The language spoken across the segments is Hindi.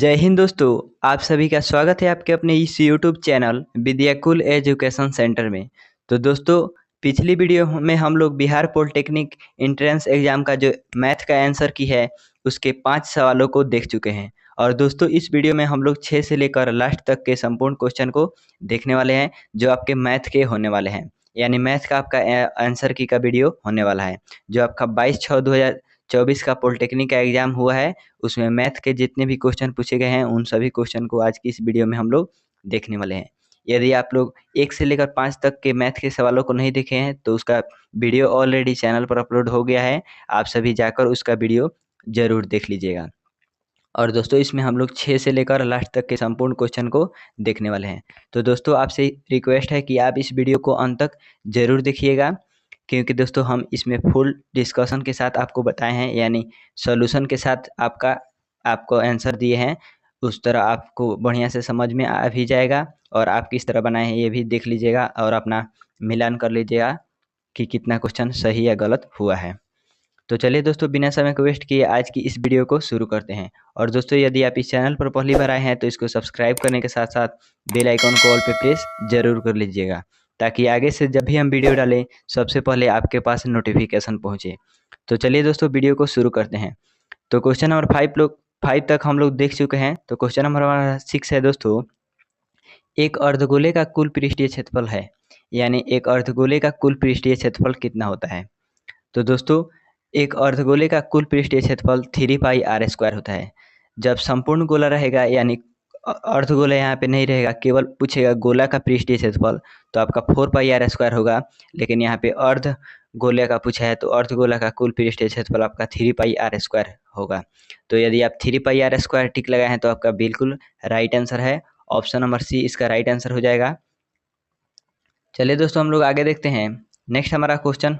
जय हिंद दोस्तों। आप सभी का स्वागत है आपके अपने इस YouTube channel Vidyakul education centre में। तो दोस्तों, पिछली वीडियो में हम लोग बिहार पॉलिटेक्निक एंट्रेंस एग्जाम का जो मैथ का आंसर की है उसके 5 सवालों को देख चुके हैं। और दोस्तों, इस वीडियो में हम लोग 6 से लेकर लास्ट तक के संपूर्ण क्वेश्चन को देखने वाले हैं जो आपके मैथ के होने वाले हैं। यानी मैथ का आपका आंसर की का वीडियो होने वाला है जो आपका 22/6/2024 का पॉलिटेक्निक का एग्जाम हुआ है। उसमें मैथ के जितने भी क्वेश्चन पूछे गए हैं उन सभी क्वेश्चन को आज की इस वीडियो में हम लोग देखने वाले हैं। यदि आप लोग 1 से लेकर 5 तक के मैथ के सवालों को नहीं देखे हैं तो उसका वीडियो ऑलरेडी चैनल पर अपलोड हो गया है। आप सभी जाकर उसका वीडियो ज़रूर देख लीजिएगा। और दोस्तों, इसमें हम लोग 6 से लेकर लास्ट तक के संपूर्ण क्वेश्चन को देखने वाले हैं। तो दोस्तों, आपसे रिक्वेस्ट है कि आप इस वीडियो को अंत तक ज़रूर देखिएगा, क्योंकि दोस्तों हम इसमें फुल डिस्कशन के साथ आपको बताए हैं, यानी सॉल्यूशन के साथ आपको आंसर दिए हैं। उस तरह आपको बढ़िया से समझ में आ भी जाएगा और आप किस तरह बनाए हैं ये भी देख लीजिएगा और अपना मिलान कर लीजिएगा कि कितना क्वेश्चन सही या गलत हुआ है। तो चलिए दोस्तों, बिना समय को वेस्ट किए आज की इस वीडियो को शुरू करते हैं। और दोस्तों, यदि आप इस चैनल पर पहली बार आए हैं तो इसको सब्सक्राइब करने के साथ साथ बेल आइकन को ऑल पे प्रेस जरूर कर लीजिएगा, ताकि आगे से जब भी हम वीडियो डालें सबसे पहले आपके पास नोटिफिकेशन पहुंचे। तो चलिए दोस्तों, वीडियो को शुरू करते हैं। तो क्वेश्चन नंबर 5 तक हम लोग देख चुके हैं। तो क्वेश्चन नंबर हमारा 6 है दोस्तों। एक अर्धगोले का कुल पृष्ठीय क्षेत्रफल है, यानी एक अर्धगोले का कुल पृष्ठीय क्षेत्रफल कितना होता है। तो दोस्तों, एक अर्धगोले का कुल पृष्ठीय क्षेत्रफल 3πr² होता है। जब संपूर्ण गोला रहेगा, यानी अर्धगोला यहाँ पे नहीं रहेगा, केवल पूछेगा गोला का पृष्ठीय क्षेत्रफल, तो आपका 4πr² होगा। लेकिन यहाँ पे अर्ध गोले का पूछा है तो अर्धगोला का कुल पृष्ठीय क्षेत्रफल आपका 3πr² होगा। तो यदि आप 3πr² टिक लगाए हैं तो आपका बिल्कुल राइट आंसर है। ऑप्शन नंबर सी इसका राइट आंसर हो जाएगा। चलिए दोस्तों, हम लोग आगे देखते हैं। नेक्स्ट हमारा क्वेश्चन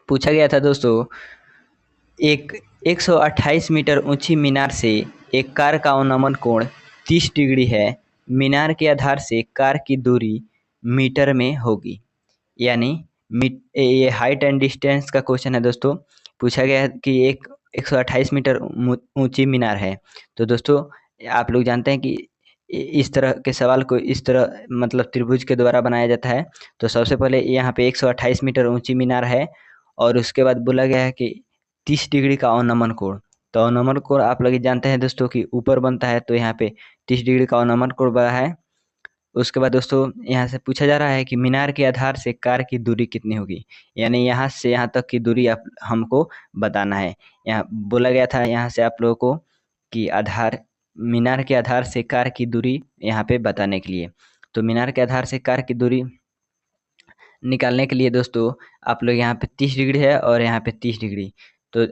पूछा गया था दोस्तों, एक 128 मीटर ऊंची मीनार से एक कार का अवनमन कोण 30 डिग्री है। मीनार के आधार से कार की दूरी मीटर में होगी। यानी ये हाइट एंड डिस्टेंस का क्वेश्चन है दोस्तों। पूछा गया है कि एक 128 मीटर ऊंची मीनार है। तो दोस्तों, आप लोग जानते हैं कि इस तरह के सवाल को इस तरह मतलब त्रिभुज के द्वारा बनाया जाता है। तो सबसे पहले यहाँ पे 128 मीटर ऊंची मीनार है और उसके बाद बोला गया है कि 30 डिग्री का अवनमन कोण। तो अवनमन कोण आप लोग जानते हैं दोस्तों कि ऊपर बनता है, तो यहाँ पे 30 डिग्री का अवनमन कोण बना है। उसके बाद दोस्तों, यहाँ से पूछा जा रहा है कि मीनार के आधार से कार की दूरी कितनी होगी। यानी यहाँ से यहाँ तक की दूरी आप हमको बताना है। यहाँ बोला गया था यहाँ से आप लोगों को कि मीनार के आधार से कार की दूरी यहाँ पे बताने के लिए। तो मीनार के आधार से कार की दूरी निकालने के लिए दोस्तों आप लोग यहाँ पे 30 डिग्री है और यहाँ पे 30 डिग्री, तो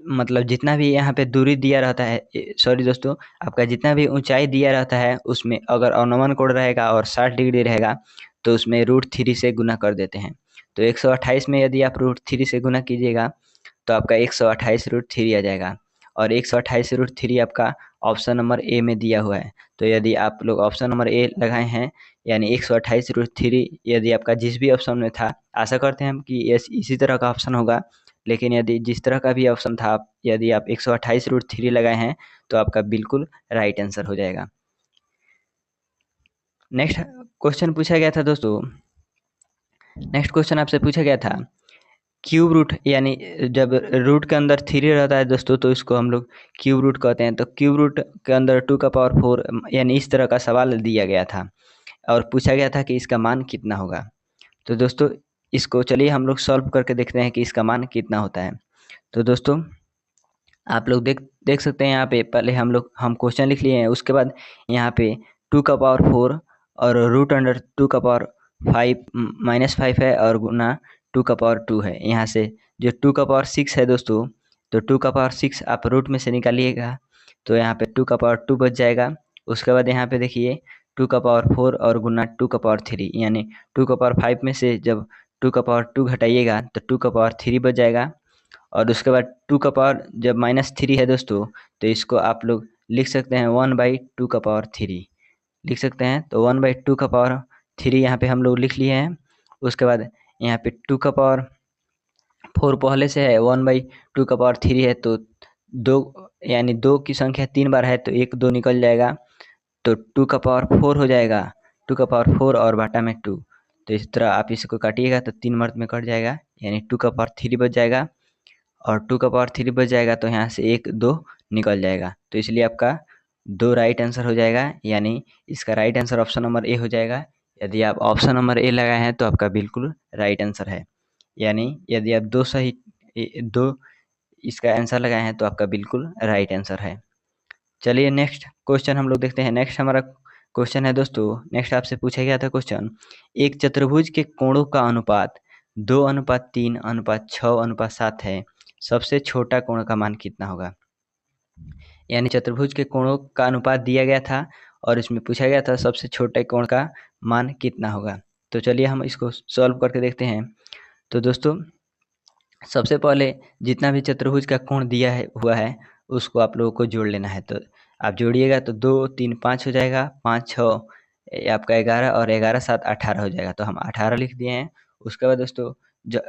मतलब जितना भी यहाँ पे दूरी दिया रहता है, सॉरी दोस्तों, आपका जितना भी ऊंचाई दिया रहता है उसमें अगर अवनमन कोण रहेगा और 60 डिग्री रहेगा तो उसमें √3 से गुना कर देते हैं। तो 128 में यदि आप √3 से गुना कीजिएगा तो आपका 128 √3 आ जाएगा। और 128 √3 आपका ऑप्शन नंबर ए में दिया हुआ है। तो यदि आप लोग ऑप्शन नंबर ए लगाए हैं, यानी 128 √3 यदि आपका जिस भी ऑप्शन में था, आशा करते हैं हम कि इसी तरह का ऑप्शन होगा। लेकिन यदि जिस तरह का भी ऑप्शन था, यदि आप 128 √3 लगाए हैं तो आपका बिल्कुल राइट आंसर हो जाएगा। नेक्स्ट क्वेश्चन पूछा गया था दोस्तों। नेक्स्ट क्वेश्चन आपसे पूछा गया था क्यूब रूट, यानी जब रूट के अंदर 3 रहता है दोस्तों तो इसको हम लोग क्यूब रूट कहते हैं। तो क्यूब रूट के अंदर 2⁴ यानी इस तरह का सवाल दिया गया था और पूछा गया था कि इसका मान कितना होगा। तो दोस्तों, इसको चलिए हम लोग सॉल्व करके देखते हैं कि इसका मान कितना होता है। तो दोस्तों, आप लोग देख सकते हैं यहाँ पे पहले हम क्वेश्चन लिख लिए हैं। उसके बाद यहाँ पे 2⁴ और √2⁵ है और गुना 2⁴ है। यहाँ से जो 2⁶ है दोस्तों, तो 2⁶ आप रूट में से निकालिएगा तो यहाँ पे 2⁴ बच जाएगा। उसके बाद यहाँ पे देखिए 2⁴ और गुना 2⁵, यानी 2⁵ में से जब 2⁵ घटाइएगा तो 2⁵ बच जाएगा। और उसके बाद 2⁵ जब -3 है दोस्तों तो इसको आप लोग लिख सकते हैं 1/2⁵ लिख सकते हैं। तो 1/2⁵ यहाँ पे हम लोग लिख लिए हैं। उसके बाद यहाँ पे 2⁵ पहले से है, 1/2⁵ है तो दो यानी 2 की संख्या 3 बार है तो 1 2 निकल जाएगा, तो 2 का पावर 4 हो जाएगा। 2 का पावर 4 और बटा में 2, तो इस तरह आप इसको काटिएगा तो 3 मर्द में कट जाएगा, यानी 2 का पावर 3 बच जाएगा। और 2 का पावर 3 बच जाएगा तो यहाँ से 1 2 निकल जाएगा, तो इसलिए आपका 2 राइट आंसर हो जाएगा, यानी इसका right answer option number A हो जाएगा। यदि आप ऑप्शन नंबर ए लगाए हैं तो आपका बिल्कुल राइट आंसर है, यानी यदि आप 2 सही 2 इसका आंसर लगाए हैं तो आपका बिल्कुल राइट आंसर है। चलिए नेक्स्ट क्वेश्चन हम लोग देखते हैं। नेक्स्ट हमारा क्वेश्चन है दोस्तों, नेक्स्ट आपसे पूछा गया था क्वेश्चन, एक चतुर्भुज के कोणों का अनुपात 2:3:6:7 है, सबसे छोटा कोण का मान कितना होगा। यानी चतुर्भुज के कोणों का अनुपात दिया गया था और इसमें पूछा गया था सबसे छोटे कोण का मान कितना होगा। तो चलिए हम इसको सॉल्व करके देखते हैं। तो दोस्तों सबसे पहले जितना भी चतुर्भुज का कोण दिया है हुआ है उसको आप लोगों को जोड़ लेना है। तो आप जोड़िएगा तो 2 3 5 हो जाएगा, 5 6 आपका 11 और 11 7 18 हो जाएगा, तो हम 18 लिख दिए हैं। उसके बाद दोस्तों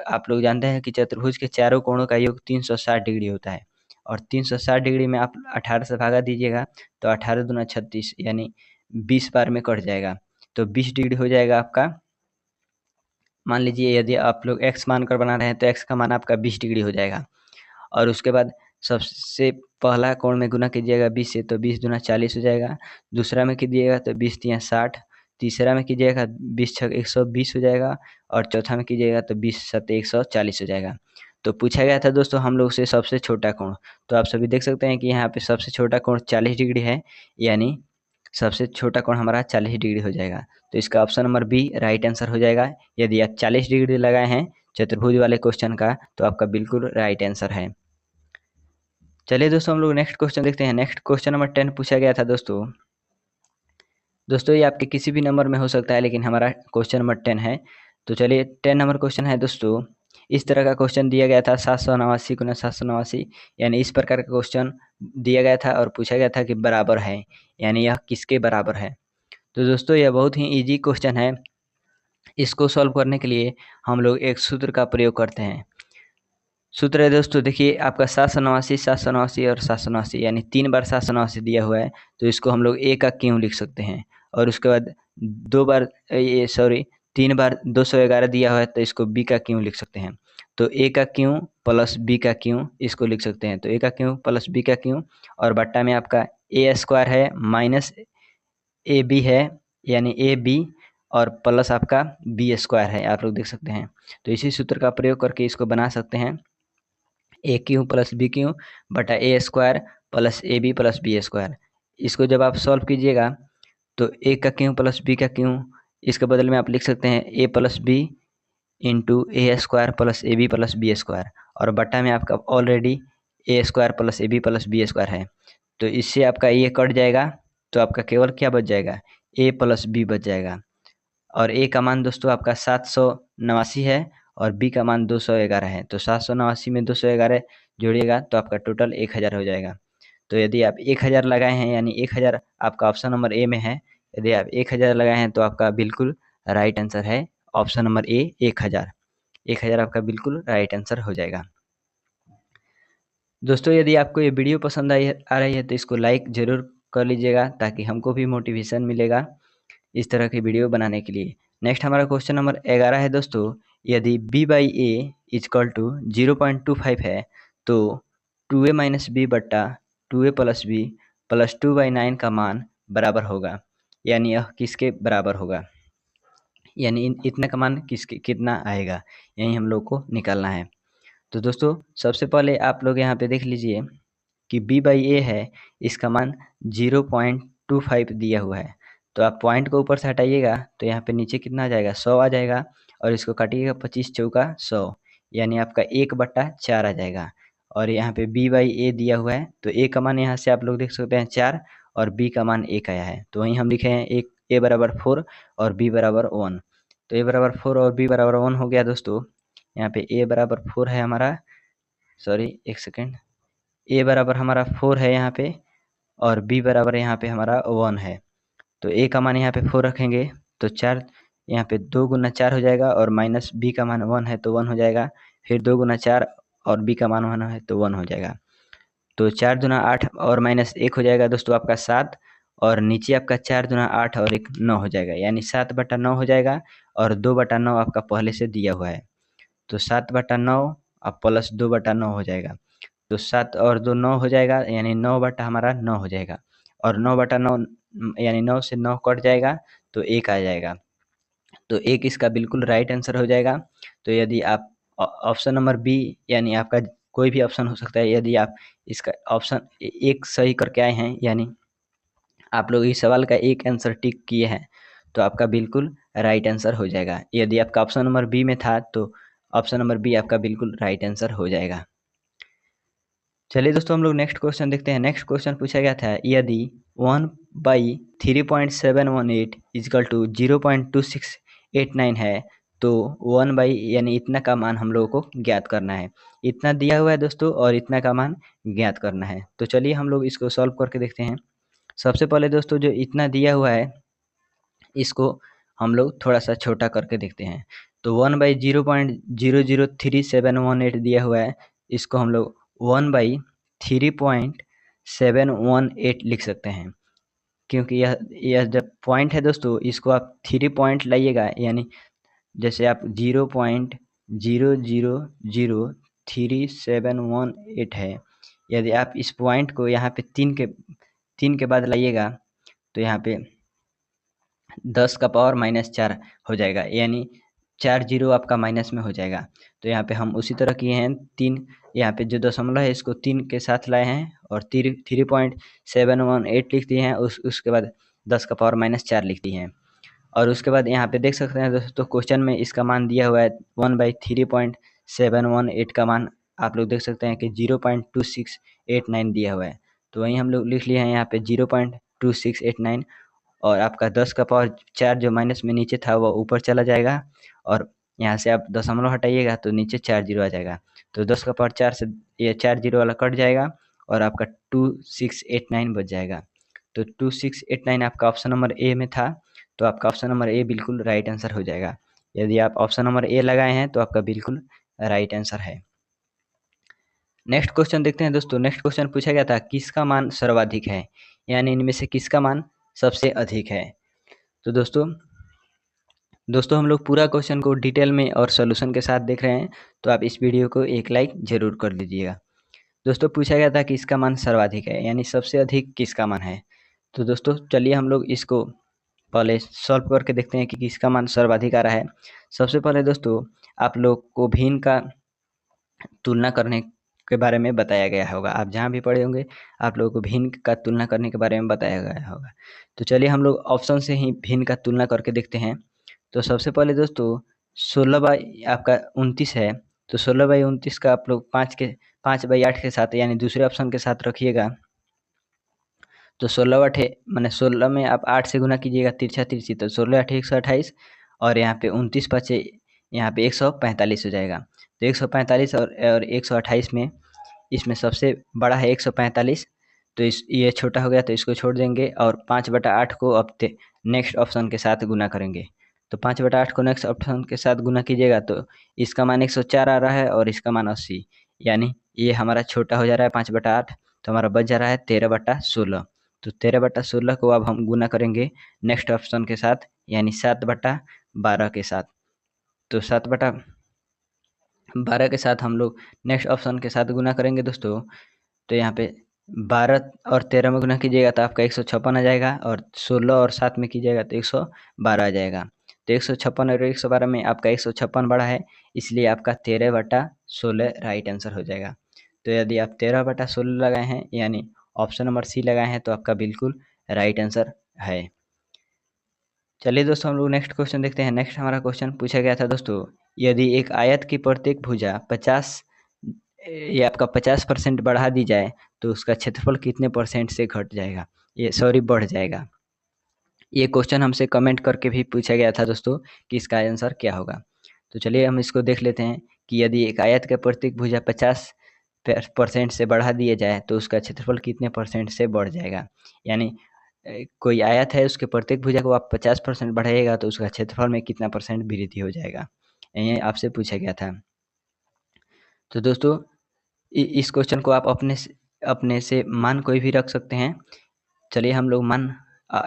आप लोग जानते हैं कि चतुर्भुज के चारों कोणों का योग 360 डिग्री होता है, और 360 डिग्री में आप 18 से भागा दीजिएगा तो 18 दूना 36 यानी 20 बार में कट जाएगा, तो 20 डिग्री हो जाएगा आपका। मान लीजिए यदि आप लोग x मानकर बना रहे हैं तो x का मान आपका 20 डिग्री हो जाएगा। और उसके बाद सबसे पहला कोण में गुना कीजिएगा 20 से तो 20 दूना 40 हो जाएगा, दूसरा में कीजिएगा तो 20 तिया 60, तीसरा में कीजिएगा 20 छक 120 हो जाएगा, और चौथा में कीजिएगा तो 20 सत्ते 140 हो जाएगा। तो पूछा गया था दोस्तों हम लोग से सबसे छोटा कोण, तो आप सभी देख सकते हैं कि यहाँ पे सबसे छोटा कोण 40 डिग्री है, यानी सबसे छोटा कोण हमारा 40 डिग्री हो जाएगा, तो इसका option number B right answer हो जाएगा। यदि आप 40 डिग्री लगाए हैं चतुर्भुज वाले क्वेश्चन का तो आपका बिल्कुल राइट आंसर है। चलिए दोस्तों हम लोग नेक्स्ट क्वेश्चन देखते हैं। नेक्स्ट क्वेश्चन नंबर 10 पूछा गया था दोस्तों। दोस्तों ये आपके किसी भी नंबर में हो सकता है, लेकिन हमारा क्वेश्चन नंबर 10 है। तो चलिए 10 नंबर क्वेश्चन है दोस्तों, इस तरह का क्वेश्चन दिया गया था 789 गुना 789, यानी इस प्रकार का क्वेश्चन दिया गया था और पूछा गया था कि बराबर है, यानी यह किसके बराबर है। तो दोस्तों यह बहुत ही इजी क्वेश्चन है। इसको सॉल्व करने के लिए हम लोग एक सूत्र का प्रयोग करते हैं। सूत्र है दोस्तों, देखिए आपका 789 789 और 789, यानी 3 बार 789 दिया हुआ है, तो इसको हम लोग ए का क्यों लिख सकते हैं। और उसके बाद 2 बार 3 बार 211 दिया हुआ है तो इसको बी का क्यों लिख सकते हैं। तो ए का क्यों प्लस बी का क्यों इसको लिख सकते हैं, तो ए का क्यों प्लस बी का क्यों, और बट्टा में आपका ए स्क्वायर है माइनस ए बी है, यानी ए बी, और प्लस आपका बी स्क्वायर है, आप लोग देख सकते हैं। तो इसी सूत्र का प्रयोग करके इसको बना सकते हैं, a cube plus b cube बटा a square plus a b plus b square. इसको जब आप सॉल्व कीजिएगा तो ए का क्यू प्लस बी का क्यू, इसके बदले में आप लिख सकते हैं a plus b into a square plus a b plus b square, और बटा में आपका already a square plus a b plus b square है, तो इससे आपका ये कट जाएगा, तो आपका केवल क्या बच जाएगा, ए प्लस बी बच जाएगा। और ए का मान दोस्तों आपका 789 है और बी का मान 211 है, तो 789 में 211 जोड़िएगा तो आपका टोटल 1000 हो जाएगा। तो यदि आप 1000 लगाए हैं यानी 1000 आपका ऑप्शन नंबर ए में है, यदि आप 1000 लगाए हैं तो आपका बिल्कुल राइट आंसर है ऑप्शन नंबर ए 1000। 1000 आपका बिल्कुल राइट आंसर हो जाएगा। दोस्तों यदि आपको ये वीडियो पसंद आ रही है तो इसको लाइक ज़रूर कर लीजिएगा, ताकि हमको भी मोटिवेशन मिलेगा इस तरह की वीडियो बनाने के लिए। नेक्स्ट हमारा क्वेश्चन नंबर 11 है दोस्तों, यदि b by A is equal to 0.25 है तो 2a माइनस बी बट्टा 2a प्लस बी प्लस 2/9 का मान बराबर होगा, यानी यह किसके बराबर होगा, यानी इतना का मान कितना आएगा, यही हम लोग को निकालना है। तो दोस्तों सबसे पहले आप लोग यहाँ पे देख लीजिए कि b बाई ए है, इसका मान 0.25 दिया हुआ है, तो आप पॉइंट को ऊपर से हटाइएगा तो यहाँ पे नीचे कितना आ जाएगा 100 आ जाएगा, और इसको काटिएगा 25 चौका 100, यानी आपका 1/4 आ जाएगा। और यहाँ पे b बाई ए दिया हुआ है तो a का मान यहाँ से आप लोग देख सकते हैं 4 और b का मान 1 आया है, तो वहीं हम लिखे हैं एक a बराबर 4 और b बराबर 1। तो a बराबर 4 और b बराबर 1 हो गया दोस्तों। यहाँ पे a बराबर 4 है हमारा, सॉरी एक सेकेंड, a बराबर हमारा 4 है यहाँ पे, और b बराबर यहाँ पे हमारा 1 है। तो a का मान यहाँ पे 4 रखेंगे तो 4, यहाँ पे 2 गुना 4 हो जाएगा, और माइनस b का मान 1 है तो 1 हो जाएगा, फिर 2 गुना 4 और b का मान 1 है तो 1 हो जाएगा। तो 4 दूना 8 और माइनस 1 हो जाएगा दोस्तों आपका 7, और नीचे आपका 4 दूना 8 और 1 9 हो जाएगा, यानी 7/9 हो जाएगा, और 2/9 आपका पहले से दिया हुआ है। तो 7/9 अब प्लस 2/9 हो जाएगा, तो 7 और 2 9 हो जाएगा, यानी 9 बटा हमारा 9 हो जाएगा, और 9/9 यानी 9 से 9 कट जाएगा तो 1 आ जाएगा, तो 1 इसका बिल्कुल राइट आंसर हो जाएगा। तो यदि आप ऑप्शन नंबर बी, यानी आपका कोई भी ऑप्शन हो सकता है, यदि आप इसका ऑप्शन एक सही करके आए हैं, यानी आप लोग इस सवाल का एक आंसर टिक किए हैं, तो आपका बिल्कुल राइट आंसर हो जाएगा। यदि आपका ऑप्शन नंबर बी में था तो ऑप्शन नंबर बी आपका बिल्कुल राइट आंसर हो जाएगा। चलिए दोस्तों हम लोग नेक्स्ट क्वेश्चन देखते हैं। नेक्स्ट क्वेश्चन पूछा गया था, यदि 1/3.718 इजकल टू 0.2689 है, तो 1 यानी इतना का मान हम लोगों को ज्ञात करना है। इतना दिया हुआ है दोस्तों और इतना का मान ज्ञात करना है। तो चलिए हम लोग इसको सॉल्व करके देखते हैं। सबसे पहले दोस्तों जो इतना दिया हुआ है, इसको हम लोग थोड़ा सा छोटा करके देखते हैं। तो 1/0.003718 दिया हुआ है, इसको हम लोग 1/3.718 लिख सकते हैं, क्योंकि यह जब पॉइंट है दोस्तों, इसको आप 3 पॉइंट लाइएगा, यानी जैसे आप 0.000378 है, यदि आप इस पॉइंट को यहाँ पे 3 के बाद लाइएगा तो यहाँ पे 10 का पावर -4 हो जाएगा, यानी 4 जीरो आपका माइनस में हो जाएगा। तो यहाँ पे हम उसी तरह किए हैं, 3 यहाँ पे जो दशमलव है इसको 3 के साथ लाए हैं और 3.718 लिख दिए हैं, उसके बाद 10 का पावर -4 लिख दिए हैं। और उसके बाद यहाँ पे देख सकते हैं दोस्तों, क्वेश्चन में इसका मान दिया हुआ है 1/3.718 का मान आप लोग देख सकते हैं कि 0.2689 दिया हुआ है। तो वहीं हम लोग लिख लिए हैं यहाँ पे 0.2689, और आपका 10 का पावर 4 जो माइनस में नीचे था वो ऊपर चला जाएगा, और यहाँ से आप दशमलव हटाइएगा तो नीचे 4 जीरो आ जाएगा। तो 10 का पावर 4 से ये 4 जीरो वाला कट जाएगा और आपका 2689 बच जाएगा। तो 2689 आपका ऑप्शन नंबर ए में था, तो आपका ऑप्शन नंबर ए बिल्कुल राइट आंसर हो जाएगा। यदि आप ऑप्शन नंबर ए लगाए हैं तो आपका बिल्कुल राइट आंसर है। नेक्स्ट क्वेश्चन देखते हैं दोस्तों। नेक्स्ट क्वेश्चन पूछा गया था, किसका मान सर्वाधिक है, यानी इनमें से किसका मान सबसे अधिक है। तो दोस्तों हम लोग पूरा क्वेश्चन को डिटेल में और सॉल्यूशन के साथ देख रहे हैं, तो आप इस वीडियो को एक लाइक जरूर कर दीजिएगा। दोस्तों पूछा गया था कि इसका मान सर्वाधिक है, यानी सबसे अधिक किसका मान है। तो दोस्तों चलिए हम लोग इसको पहले सॉल्व करके देखते हैं कि किसका मान सर्वाधिक आ रहा है। सबसे पहले दोस्तों आप लोग को भिन्न का तुलना करने के बारे में बताया गया होगा, आप जहाँ भी पढ़े होंगे आप लोगों को भिन्न का तुलना करने के बारे में बताया गया होगा। तो चलिए हम लोग ऑप्शन से ही भिन्न का तुलना करके देखते हैं। तो सबसे पहले दोस्तों 16 आपका 29 है, तो 16/29 का आप लोग 5/8 के साथ, यानी दूसरे ऑप्शन के साथ रखिएगा। तो 16 मैंने 16 में आप 8 से गुना कीजिएगा तिरछा तिरछी, तो 16 8 128, और यहाँ पे 29 5 यहाँ पे 145 हो जाएगा। तो 145 और 128 में इसमें सबसे बड़ा है 145, तो ये छोटा हो गया तो इसको छोड़ देंगे, और 5/8 को अब नेक्स्ट ऑप्शन के साथ गुना करेंगे। तो 5/8 को नेक्स्ट ऑप्शन के साथ गुना कीजिएगा तो इसका मान 104 आ रहा है और इसका मान 80, यानी ये हमारा छोटा हो जा रहा है 5/8, तो हमारा बच जा रहा है 13/16। तो 13/16 को अब हम गुना करेंगे नेक्स्ट ऑप्शन के साथ, यानी 7/12 के साथ। तो 7/12 के साथ हम लोग नेक्स्ट ऑप्शन के साथ गुना करेंगे दोस्तों। तो यहाँ पे 12 और 13 में गुना कीजिएगा तो आपका 156 आ जाएगा, और 16 और 7 में कीजिएगा तो 112 आ जाएगा। तो 156 और 112 में आपका 156 बड़ा है, इसलिए आपका 13/16 राइट आंसर हो जाएगा। तो यदि आप 13/16 लगाए हैं, यानी ऑप्शन नंबर सी लगाए हैं, तो आपका बिल्कुल राइट आंसर है। चलिए दोस्तों हम लोग नेक्स्ट क्वेश्चन देखते हैं। नेक्स्ट हमारा क्वेश्चन पूछा गया था दोस्तों, यदि एक आयत की प्रत्येक भुजा 50 ये आपका 50% बढ़ा दी जाए तो उसका क्षेत्रफल कितने परसेंट से घट जाएगा, ये सॉरी बढ़ जाएगा। ये क्वेश्चन हमसे कमेंट करके भी पूछा गया था दोस्तों कि इसका आंसर क्या होगा। तो चलिए हम इसको देख लेते हैं कि यदि एक आयत का प्रत्येक भुजा 50% से बढ़ा दिया जाए तो उसका क्षेत्रफल कितने परसेंट से बढ़ जाएगा। यानी कोई आयत है, उसके प्रत्येक भुजा को आप 50% बढ़ाइएगा तो उसका क्षेत्रफल में कितना परसेंट वृद्धि हो जाएगा, ये आपसे पूछा गया था। तो दोस्तों इस क्वेश्चन को आप अपने अपने से मान कोई भी रख सकते हैं। चलिए हम लोग मान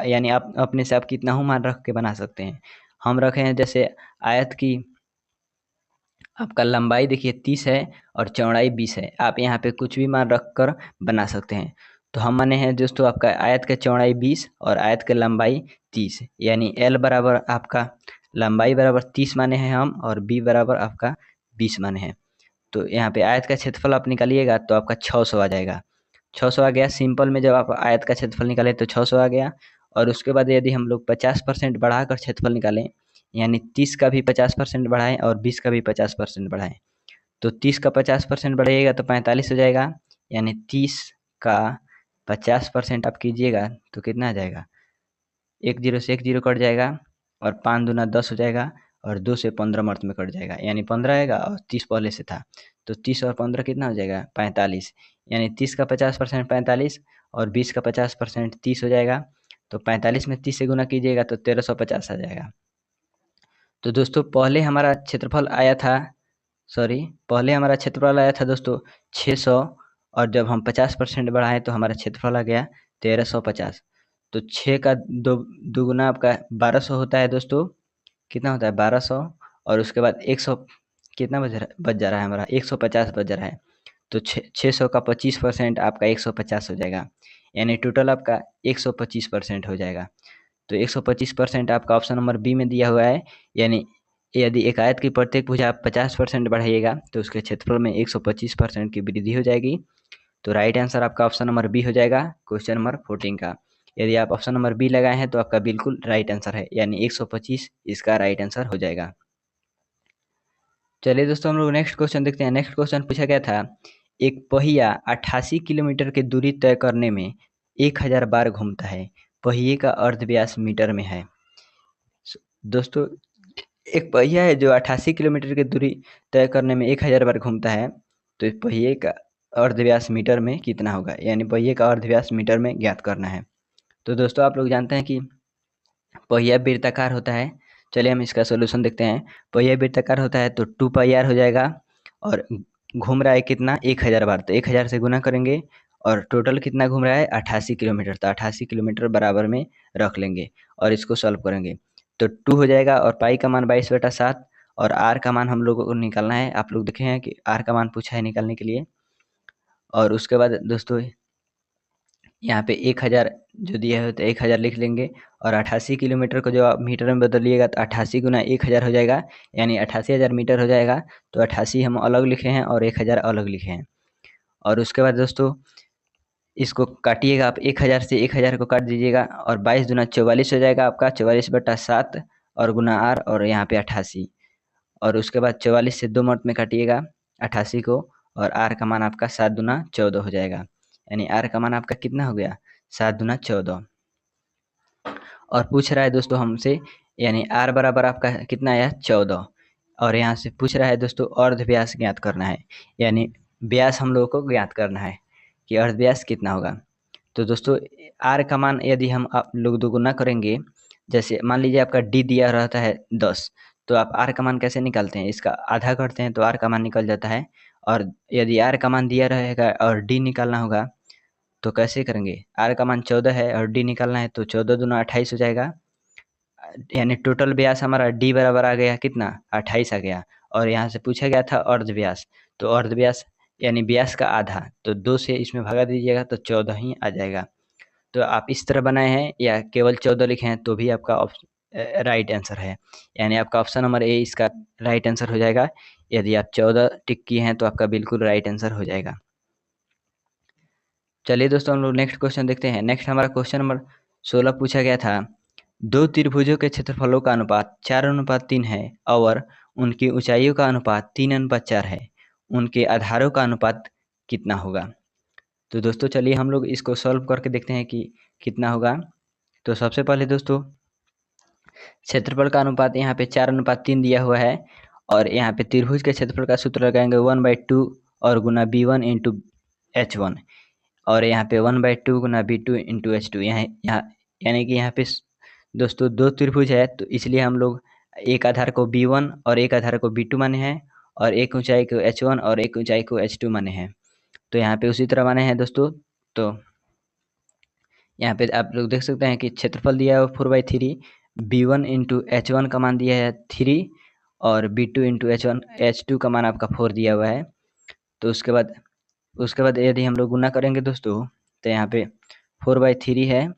यानी आप अपने से आप कितना हो मान रख के बना सकते हैं। हम रखे हैं जैसे आयत की आपका लंबाई देखिए 30 है और चौड़ाई 20 है। आप यहाँ पे कुछ भी मान रख कर बना सकते हैं। तो हम माने हैं दोस्तों आपका आयत का चौड़ाई 20 और आयत की लंबाई 30, यानी एल बराबर आपका लंबाई बराबर 30 माने हैं हम, और बी बराबर आपका 20 माने हैं। तो यहाँ पे आयत का क्षेत्रफल आप निकालिएगा तो आपका 600 आ जाएगा। 600 आ गया। सिंपल में जब आप आयत का क्षेत्रफल निकालें तो 600 आ गया। और उसके बाद यदि हम लोग 50% बढ़ाकर क्षेत्रफल निकालें, यानी 30 का भी 50% बढ़ाएं और 20 का भी 50% बढ़ाएं, तो 30 का 50% बढ़ाइएगा तो 45 हो जाएगा। यानी 30 का 50% आप कीजिएगा तो कितना आ जाएगा, एक जीरो से एक जीरो कट जाएगा और 5 दूना 10 हो जाएगा और 2 से 15 मर्द में कट जाएगा, यानी 15 आएगा और 30 पहले से था। तो 30 और 15 कितना हो जाएगा, 45। यानी 30 का 50% 45 और 20 का 50% 30 हो जाएगा। तो 45 में 30 से गुना कीजिएगा तो 1350 आ जाएगा। तो दोस्तों पहले हमारा क्षेत्रफल आया था दोस्तों 600, और जब हम 50% बढ़ाएं तो हमारा क्षेत्रफल आ गया 1350। तो 6 का दो दुगुना आपका 1200 होता है दोस्तों। कितना होता है 1200, और उसके बाद 100 कितना बच जा रहा है हमारा 150 बच जा रहा है। तो 600 का 25% आपका 150 हो जाएगा, यानी टोटल आपका 125% हो जाएगा। तो 125% आपका ऑप्शन नंबर बी में दिया हुआ है। यानी यदि एक आयत की प्रत्येक भुजा आप 50% बढ़ाइएगा तो उसके क्षेत्रफल में 125% की वृद्धि हो जाएगी। तो राइट आंसर आपका ऑप्शन नंबर बी हो जाएगा क्वेश्चन नंबर 14 का। यदि आप ऑप्शन नंबर बी लगाए हैं तो आपका बिल्कुल राइट आंसर है, यानी 125 इसका राइट आंसर हो जाएगा। चलिए दोस्तों हम लोग नेक्स्ट क्वेश्चन देखते हैं। नेक्स्ट क्वेश्चन पूछा गया था, एक पहिया 88 किलोमीटर की दूरी तय करने में 1000 बार घूमता है, पहिए का अर्ध व्यास मीटर में है। दोस्तों एक पहिया है जो 88 किलोमीटर की दूरी तय करने में 1000 बार घूमता है, तो इस पहिए का अर्धव्यास मीटर में कितना होगा, यानी पहिए का अर्धव्यास मीटर में ज्ञात करना है। तो दोस्तों आप लोग जानते हैं कि पहिया वृत्ताकार होता है। चलिए हम इसका सोल्यूशन देखते हैं। पहिया वृत्ताकार होता है तो 2 पाई आर हो जाएगा, और घूम रहा है कितना 1000 बार, तो 1000 से गुना करेंगे, और टोटल कितना घूम रहा है 88 किलोमीटर, तो 88 किलोमीटर बराबर में रख लेंगे और इसको सॉल्व करेंगे तो 2 हो जाएगा, और पाई का मान 22/7, और आर का मान हम लोगों को निकालना है। आप लोग देखे हैं कि आर का मान पूछा है निकालने के लिए। और उसके बाद दोस्तों यहाँ पे 1000 जो दिया है तो 1000 लिख लेंगे, और 88 किलोमीटर को जो आप मीटर में बदलिएगा तो 88 गुना 1000 हो जाएगा, यानी 88,000 मीटर हो जाएगा। तो 88 हम अलग लिखे हैं और 1000 अलग लिखे हैं। और उसके बाद दोस्तों इसको काटिएगा आप, 1000 से 1000 को काट दीजिएगा, और 22 दूना 44 हो जाएगा आपका, 44/7 और गुना आर, और यहाँ पे 88। और उसके बाद 44 से 2 मर्त में काटिएगा 88 को, और आर का मान आपका 7 दूना 14 हो जाएगा, यानी आर का मान आपका कितना हो गया 7 दूना 14। और पूछ रहा है दोस्तों हमसे, यानी आर बराबर आपका कितना आया 14, और यहाँ से पूछ रहा है दोस्तों अर्ध व्यास ज्ञात करना है, यानी व्यास हम लोगों को ज्ञात करना है कि अर्ध व्यास कितना होगा। तो दोस्तों आर का मान यदि हम आप लोग दोगुना करेंगे, जैसे मान लीजिए आपका डी दिया रहता है 10, तो आप आर का मान कैसे निकालते हैं, इसका आधा करते हैं तो आर का मान निकल जाता है। और यदि आर का मान दिया रहेगा और डी निकालना होगा तो कैसे करेंगे, आर का मान 14 है और डी निकालना है, तो 14 दूना 28 हो जाएगा, यानी टोटल व्यास हमारा डी बराबर आ गया कितना 28 आ गया। और यहाँ से पूछा गया था अर्ध व्यास, तो अर्ध व्यास यानी व्यास का आधा, तो 2 से इसमें भगा दीजिएगा तो 14 ही आ जाएगा। तो आप इस तरह बनाए हैं या केवल 14 लिखे हैं तो भी आपका राइट आंसर है, यानी आपका ऑप्शन नंबर ए इसका राइट आंसर हो जाएगा। यदि आप 14 टिक किए हैं तो आपका बिल्कुल राइट आंसर हो जाएगा। चलिए दोस्तों हम लोग नेक्स्ट क्वेश्चन देखते हैं। नेक्स्ट हमारा क्वेश्चन नंबर 16 पूछा गया था, दो त्रिभुजों के क्षेत्रफलों का अनुपात 4:3 है और उनकी ऊंचाइयों का अनुपात 3:4 है, उनके आधारों का अनुपात कितना होगा। तो दोस्तों चलिए हम लोग इसको सॉल्व करके देखते हैं कि कितना होगा। तो सबसे पहले दोस्तों क्षेत्रफल का अनुपात यहाँ पे 4:3 दिया हुआ है, और यहाँ पे त्रिभुज के क्षेत्रफल का सूत्र लगाएंगे 1/2 और गुना b1 इंटू h1, और यहाँ पे 1/2 गुना b2 इंटू h2। यहाँ यानी कि यहाँ पे दोस्तों दो त्रिभुज है तो इसलिए हम लोग एक आधार को b1 और एक आधार को b2 माने हैं, और एक ऊंचाई को h1 और एक ऊंचाई को h2 माने हैं। तो यहाँ पे उसी तरह माने हैं दोस्तों। तो यहाँ पे आप लोग देख सकते हैं कि क्षेत्रफल दिया है 4/3, b1 इंटू h1 का मान दिया है 3 और b2 इंटू h2 का मान आपका 4 दिया हुआ है। तो उसके बाद यदि हम लोग गुना करेंगे दोस्तों तो यहाँ पे 4/3 है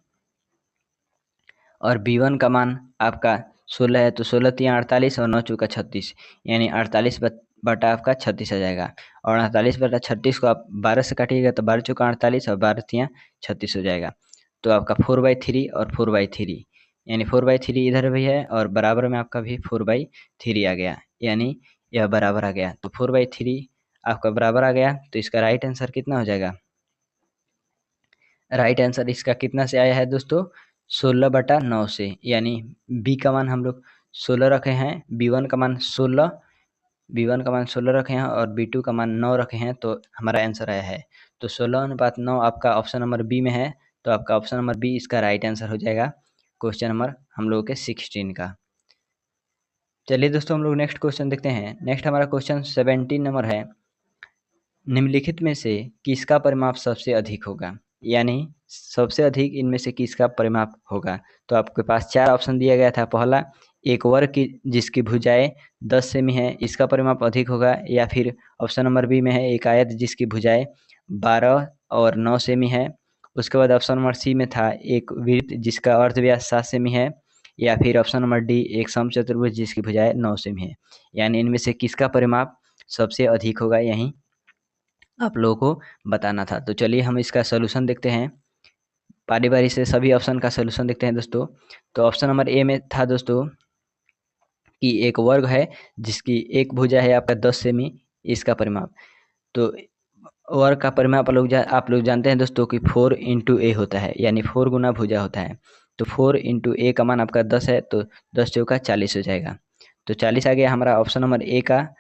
और b1 का मान आपका 16 है, तो 16 तिया 48 और 9 चौका 36, यानी 48 बटा आपका 36 आ जाएगा। और 48 बटा 36 को आप 12 से काटिएगा तो 12 चौका 48 और 12 तिया 36 हो जाएगा। तो आपका 4/3 और 4/3, यानी 4/3 इधर भी है और बराबर में आपका भी 4/3 आ गया, यानी यह बराबर आ गया। तो 4/3 आपका बराबर आ गया। तो इसका राइट आंसर कितना हो जाएगा? राइट आंसर इसका कितना से आया है दोस्तों? 16/9 से, यानी बी का मान हम लोग 16 रखे हैं, b1 का मान 16 रखे हैं और b2 का मान 9 रखे हैं, तो हमारा आंसर आया है। तो 16:9 आपका ऑप्शन नंबर बी में है। तो आपका ऑप्शन नंबर बी इसका राइट आंसर हो जाएगा क्वेश्चन नंबर हम लोगों के 16 का। चलिए दोस्तों हम लोग नेक्स्ट क्वेश्चन देखते हैं। नेक्स्ट हमारा क्वेश्चन 17 नंबर है, निम्नलिखित में से किसका परिमाप सबसे अधिक होगा, यानी सबसे अधिक इनमें से किसका परिमाप होगा। तो आपके पास 4 ऑप्शन दिया गया था। पहला, एक वर्ग की जिसकी भुजाएं 10 सेमी है, इसका परिमाप अधिक होगा। या फिर ऑप्शन नंबर बी में है, एक आयत जिसकी भुजाएं 12 और 9 सेमी है। उसके बाद ऑप्शन नंबर सी में था, एक वृत्त जिसका अर्धव्यास 7 सेमी है। या फिर ऑप्शन नंबर डी, एक समचतुर्भुज जिसकी भुजाएं 9 सेमी है। यानी इनमें से किसका परिमाप सबसे अधिक होगा, यही आप लोगों को बताना था। तो चलिए हम इसका सोल्यूशन देखते हैं। बारी बारी से सभी ऑप्शन का सोल्यूशन देखते हैं दोस्तों। तो ऑप्शन नंबर ए में था दोस्तों कि एक वर्ग है जिसकी एक भुजा है आपका 10 सेमी, इसका परिमाप। तो वर्ग का परिमाप आप लोग जानते हैं दोस्तों कि 4 इंटू ए होता है, यानी 4 गुना भुजा होता है। तो 4 इंटू ए का मान आपका 10 है, तो 10 चौका 40 हो जाएगा। तो 40 आ गया हमारा ऑप्शन नंबर ए का।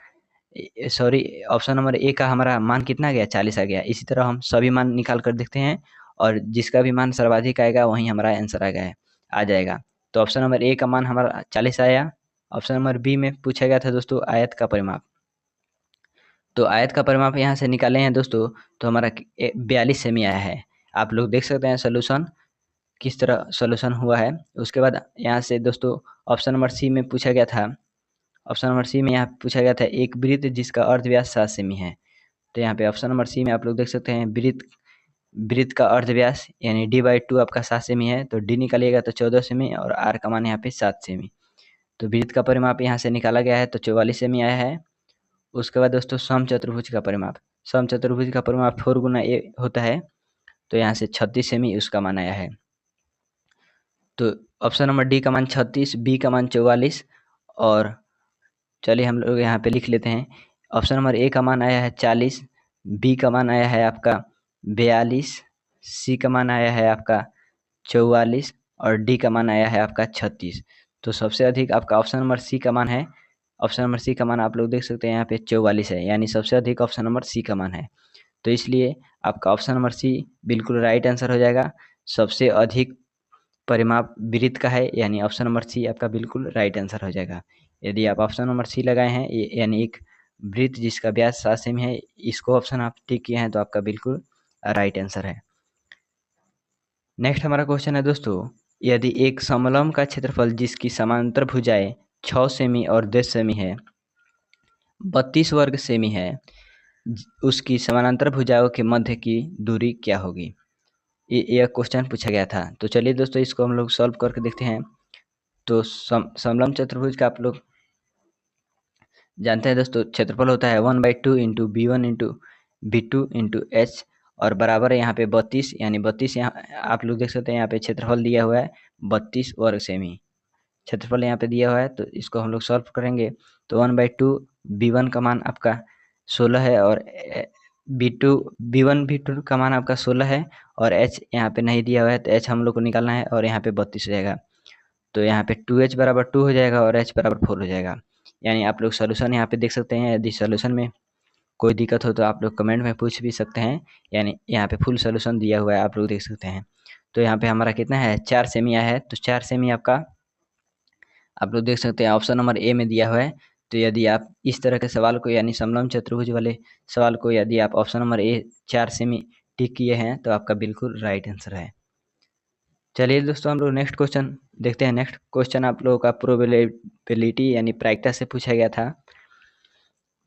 सॉरी, ऑप्शन नंबर ए का हमारा मान कितना आ गया? 40 आ गया। इसी तरह हम सभी मान निकाल कर देखते हैं और जिसका भी मान सर्वाधिक आएगा वहीं हमारा आंसर आ जाएगा। तो ऑप्शन नंबर ए का मान हमारा 40 आया। ऑप्शन नंबर बी में पूछा गया था दोस्तों आयत का परिमाप। तो आयत का परिमाप यहाँ से निकाले हैं दोस्तों, तो हमारा 42 सेमी आया है। आप लोग देख सकते हैं सोल्यूशन किस तरह सोल्यूशन हुआ है। उसके बाद यहाँ से दोस्तों ऑप्शन नंबर सी में पूछा गया था। ऑप्शन नंबर सी में यहाँ पूछा गया था, एक वृत्त जिसका अर्धव्यास 7 सेमी है। तो यहाँ पे ऑप्शन नंबर सी में आप लोग देख सकते हैं, वृत्त का अर्धव्यास यानी d/2 आपका 7 सेमी है। तो d निकालिएगा तो 14 सेमी और r का मान यहाँ पे 7 सेमी। तो वृत्त का परिमाप यहाँ से निकाला गया है, तो 44 सेमी आया है। उसके बाद दोस्तों समचतुर्भुज का परिमाप 4 गुना ए होता है, तो यहाँ से 36 सेमी उसका मान आया है। तो ऑप्शन नंबर डी का मान 36, बी का मान 44 और चलिए हम लोग यहाँ पे लिख लेते हैं। ऑप्शन नंबर ए का मान आया है 40, बी का मान आया है आपका 42, सी का मान आया है आपका 44 और डी का मान आया है आपका 36। तो सबसे अधिक आपका ऑप्शन नंबर सी का मान है। ऑप्शन नंबर सी का मान आप लोग देख सकते हैं यहाँ पे 44 है, यानी सबसे अधिक ऑप्शन नंबर सी का मान है। तो इसलिए आपका ऑप्शन नंबर सी बिल्कुल राइट आंसर हो जाएगा। सबसे अधिक परिमाप वृत्त का है, यानी ऑप्शन नंबर सी आपका बिल्कुल राइट आंसर हो जाएगा। यदि आप ऑप्शन नंबर सी लगाए हैं, यानी एक वृत्त जिसका व्यास 7 सेमी है, इसको ऑप्शन आप टिक किए हैं, तो आपका बिल्कुल राइट आंसर है। नेक्स्ट हमारा क्वेश्चन है दोस्तों, यदि एक समलंब का क्षेत्रफल जिसकी समांतर भुजाएं 6 सेमी और 10 सेमी है, 32 वर्ग सेमी है, उसकी समानांतर भुजाओं के मध्य की दूरी क्या होगी? यह क्वेश्चन पूछा गया था। तो चलिए दोस्तों इसको हम लोग सॉल्व करके देखते हैं। तो समलंब चतुर्भुज का आप लोग जानते हैं दोस्तों, क्षेत्रफल होता है 1/2 into b1 into b2 into h और बराबर है यहाँ पे 32, यानी 32 यहाँ आप लोग देख सकते हैं यहाँ पे क्षेत्रफल दिया हुआ है 32 वर्ग सेमी क्षेत्रफल यहाँ पे दिया हुआ है। तो इसको हम लोग सॉल्व करेंगे। तो 1/2 b1 का मान आपका 16 है और b1 का मान आपका 16 है और h यहाँ पे नहीं दिया हुआ है, तो h हम लोग को निकालना है और यहाँ पे 32 रहेगा। तो यहाँ पे 2h बराबर 2 हो जाएगा और h बराबर 4 हो जाएगा। यानी आप लोग सोल्यूशन यहाँ पे देख सकते हैं। यदि सोल्यूशन में कोई दिक्कत हो तो आप लोग कमेंट में पूछ भी सकते हैं, यानी यहाँ पे फुल सोल्यूशन दिया हुआ है, आप लोग देख सकते हैं। तो यहाँ पे हमारा कितना है? 4 सेमी आया है। तो 4 सेमी आपका आप लोग देख सकते हैं ऑप्शन नंबर ए में दिया हुआ है। तो यदि आप इस तरह के सवाल को यानी समलंब चतुर्भुज वाले सवाल को यदि आप ऑप्शन नंबर ए 4 से में टिक किए हैं तो आपका बिल्कुल राइट आंसर है। चलिए दोस्तों हम लोग नेक्स्ट क्वेश्चन देखते हैं। नेक्स्ट क्वेश्चन आप लोगों का प्रोबेबिलिटी यानी प्रायिकता से पूछा गया था।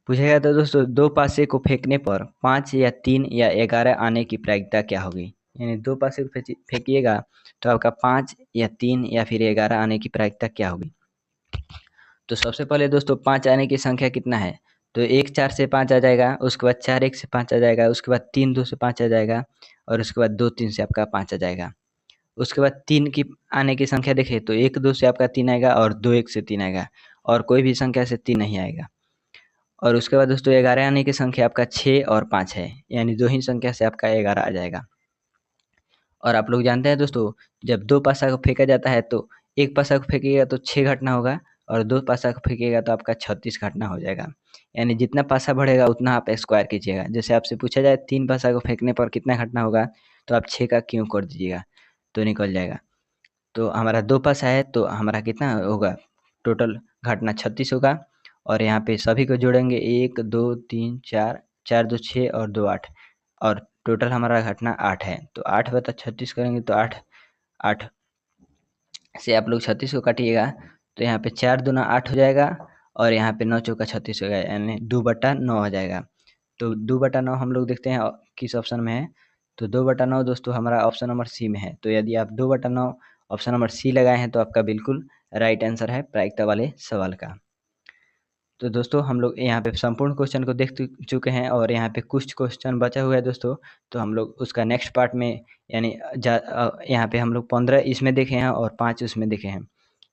दोस्तों 2 पासे को फेंकने पर 5 या 3 या 11 आने की प्रायिकता क्या होगी? यानी 2 पासे को फेंकिएगा तो आपका 5 या 3 या फिर 11 आने की प्रायिकता क्या होगी? तो सबसे पहले दोस्तों 5 आने की संख्या कितना है? तो 1 4 से 5 आ जाएगा, उसके बाद 4 1 से 5 आ जाएगा, उसके बाद 3 2 से 5 आ जाएगा और उसके बाद 2 3 से आपका 5 आ जाएगा। उसके बाद 3 की आने की संख्या देखें तो 1 2 से आपका 3 आएगा और 2 1 से 3 आएगा और कोई भी संख्या से 3 नहीं आएगा। और उसके बाद दोस्तों 11 आने की संख्या आपका 6 और 5 है, यानी 2 ही संख्या से आपका 11 आ जाएगा। और आप लोग जानते हैं दोस्तों, जब 2 पासा को फेंका जाता है तो 1 पासा को फेंकिएगा तो 6 घटना होगा और 2 पासा को फेंकिएगा तो आपका 36 घटना हो जाएगा। यानी जितना पासा बढ़ेगा उतना आप स्क्वायर कीजिएगा। जैसे आपसे पूछा जाए 3 पासा को फेंकने पर कितना घटना होगा, तो आप 6 का क्यों कर दीजिएगा तो निकल जाएगा। तो हमारा 2 पासा है तो हमारा कितना होगा, टोटल घटना 36 होगा। और यहाँ पे सभी को जोड़ेंगे 1 2 3 4, 4 2 6 और 2 8 और टोटल हमारा घटना 8 है। तो 8 बटा 36 करेंगे तो 8 8 से आप लोग 36 को काटिएगा तो यहाँ पे 4 दूना 8 हो जाएगा और यहाँ पे 9 चौका 36 हो जाएगा, यानी 2 बटा 9 हो जाएगा। तो 2 बटा 9 हम लोग देखते हैं किस ऑप्शन में है। तो 2 बटा 9 दोस्तों हमारा ऑप्शन नंबर सी में है। तो यदि आप 2 बटा 9 ऑप्शन नंबर सी लगाए हैं तो आपका बिल्कुल राइट आंसर है प्रायिकता वाले सवाल का। तो दोस्तों हम लोग यहाँ पे संपूर्ण क्वेश्चन को देख चुके हैं और यहाँ पे कुछ क्वेश्चन बचा हुआ है दोस्तों। तो हम लोग उसका नेक्स्ट पार्ट में यानी यहाँ पे हम लोग 15 इसमें देखे हैं और 5 उसमें देखे हैं,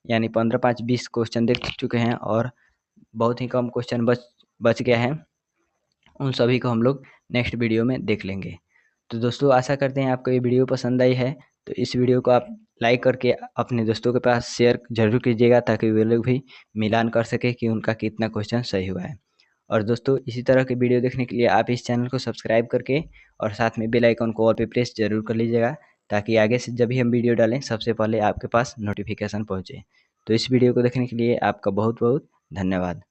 यानी 15 5 20 क्वेश्चन देख चुके हैं और बहुत ही कम क्वेश्चन बच गया है। उन सभी को हम लोग नेक्स्ट वीडियो में देख लेंगे। तो दोस्तों आशा करते हैं आपको ये वीडियो पसंद आई है। तो इस वीडियो को आप लाइक करके अपने दोस्तों के पास शेयर जरूर कीजिएगा ताकि वे लोग भी मिलान कर सके कि उनका कितना क्वेश्चन सही हुआ है। और दोस्तों इसी तरह के वीडियो देखने के लिए आप इस चैनल को सब्सक्राइब करके और साथ में बेल आइकन को ऑल पे प्रेस जरूर कर लीजिएगा ताकि आगे से जब भी हम वीडियो डालें सबसे पहले आपके पास नोटिफिकेशन पहुँचे। तो इस वीडियो को देखने के लिए आपका बहुत बहुत धन्यवाद।